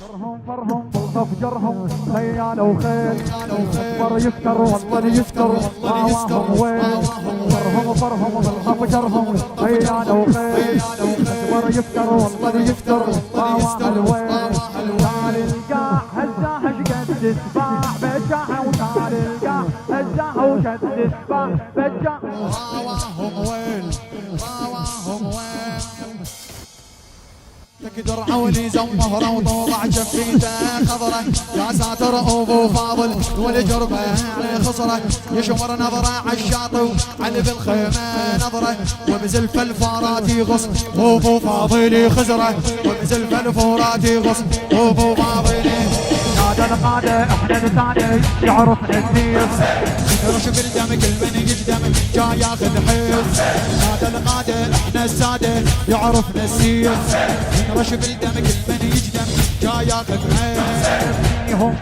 فرهم بالضفجرهم ليال وخيل اكبر يفتر والله يستر هواهم وين فرهم بالضفجرهم ليال وخيل اكبر يفتر والله يستر هواهم وين تعال القاع هزاها شقد السباع بجاها وتعال القاع هزاها وشد السباع بجاها هواهم وين تقدر عولي زمهره وطوضع جفيته خضره يا ساتر ابو فاضل والجربه على خصره يشمر نظره عالشاطئ على بالخيمه نظره وبزلف الفارات يغص ابو فاضل خزره وبزلف الفارات يغص ابو فاضل هذا القاده احنا الثاني يعرفنا السيف رش بالدم كل من يقدم جا ياخذ حيف هذا القاده احنا الساده يعرفنا السيف رش بالدم كل من يقدم جا ياخذ حيف هم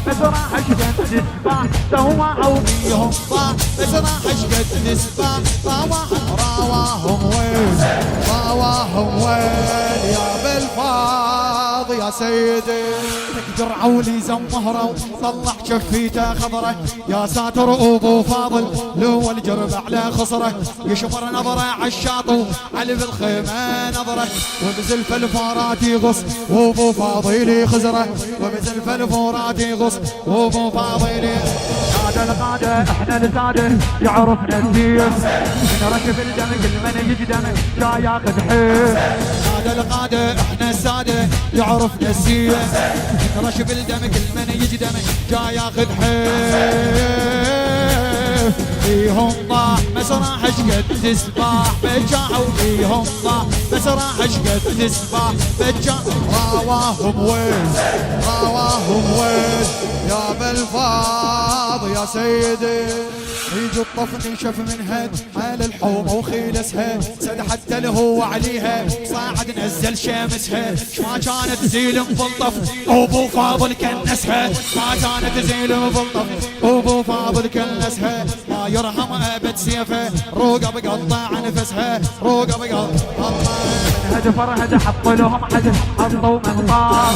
بس راح اشقد السباع سواعوا فيهم بس راح اشقد السباع رواهم وين يا بالفاض يا سيدي تقدر عولي زمهره وطلع شفيته خضره يا ساتر ابو فاضل لو الجرب على خصره يشمر نظره عالشاطئ على بالخيمه نظره وبزلف الفارات يغص وابو فاضل خزره وبزلف الفارات يغص وابو فاضل هذا القاده احنا الساده يعرفنا السيف نركب الدم كل من يقدم جا ياخذ حيف هذا القاده احنا الساده يعرفنا السيف رش بالدم كل من يقدم جا ياخذ حيف فيهم ضاع بس راح اشقد سباح بجاعوا فيهم ضاع بس راح اشقد سباح رواهم وين يا بالفاض يا سيدي يجي الطفل ينشف من هد على الحومه وخيلسها سد حتى اللي هو عليها صاعد نزل شمسها ما كانت زيل مبلطف ابو فاضل كنسها ما كانت زيل مبلطف ابو فاضل كنسها ما يرحم ابد سيفه روقه بقطع نفسها روقه بقطع هد فرهد حط لهم حد حطوا منطار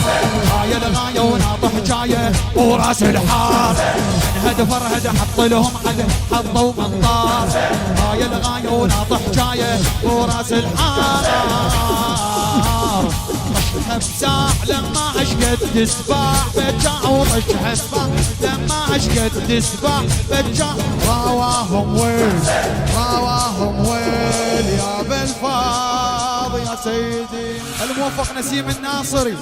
هاي الغايه وناطح جايه وراس الحار هد فرهد حط لهم حد حطوا منطار هاي الغايه وناطح جايه وراس الحار رشح بساح لما اشقد سباح بجاع ورشح بساح لما اشقد سباح بجاع رواهم وين يا بالفاض يا سيدي الموفق نسيم الناصري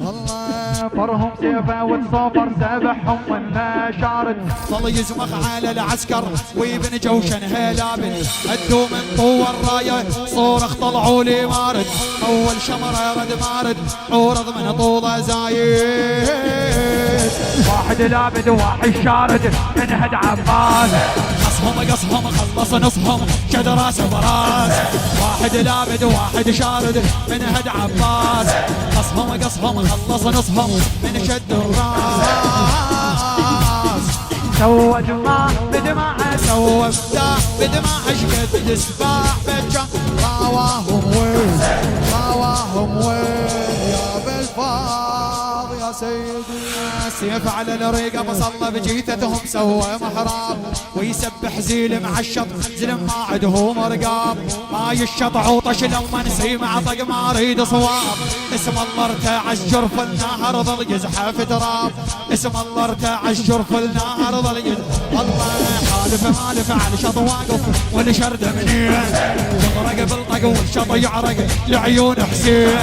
الله فرهم سيفه والصفر سبحهم والنشارد ظل يزمخ على العسكر ويبن جوشن هلابن هدوا من طوى الرايه صورخ طلعوا لي مارد اول شمره رد مارد عورض من طوله زايد واحد لابد وواحد شارد انهد عباس قصهم خلص نصهم شد راس براس واحد لابد وواحد شارد من هد عباس قصهم خلص نصهم من شد الراس سوى جماع بدماء سوى افتاح بدماء اشقد سباح بجا رواهم وين يا بالفاض يا سيدي سيف على الريقه بصلى بجيثتهم سوى محراب ويسبح زيل مع الشط زلم ما عدهم رقاب ما يشط عوطش لما نسيم عطق ما اريد صواب اسم الله ارتاع الجرف النهر ظل يزحف تراب اسم الله ارتاع الجرف النهر ظل يزحف الله حالف مالف على شط واقف والشرد منين يغرق بالطق والشط يعرق لعيون حسين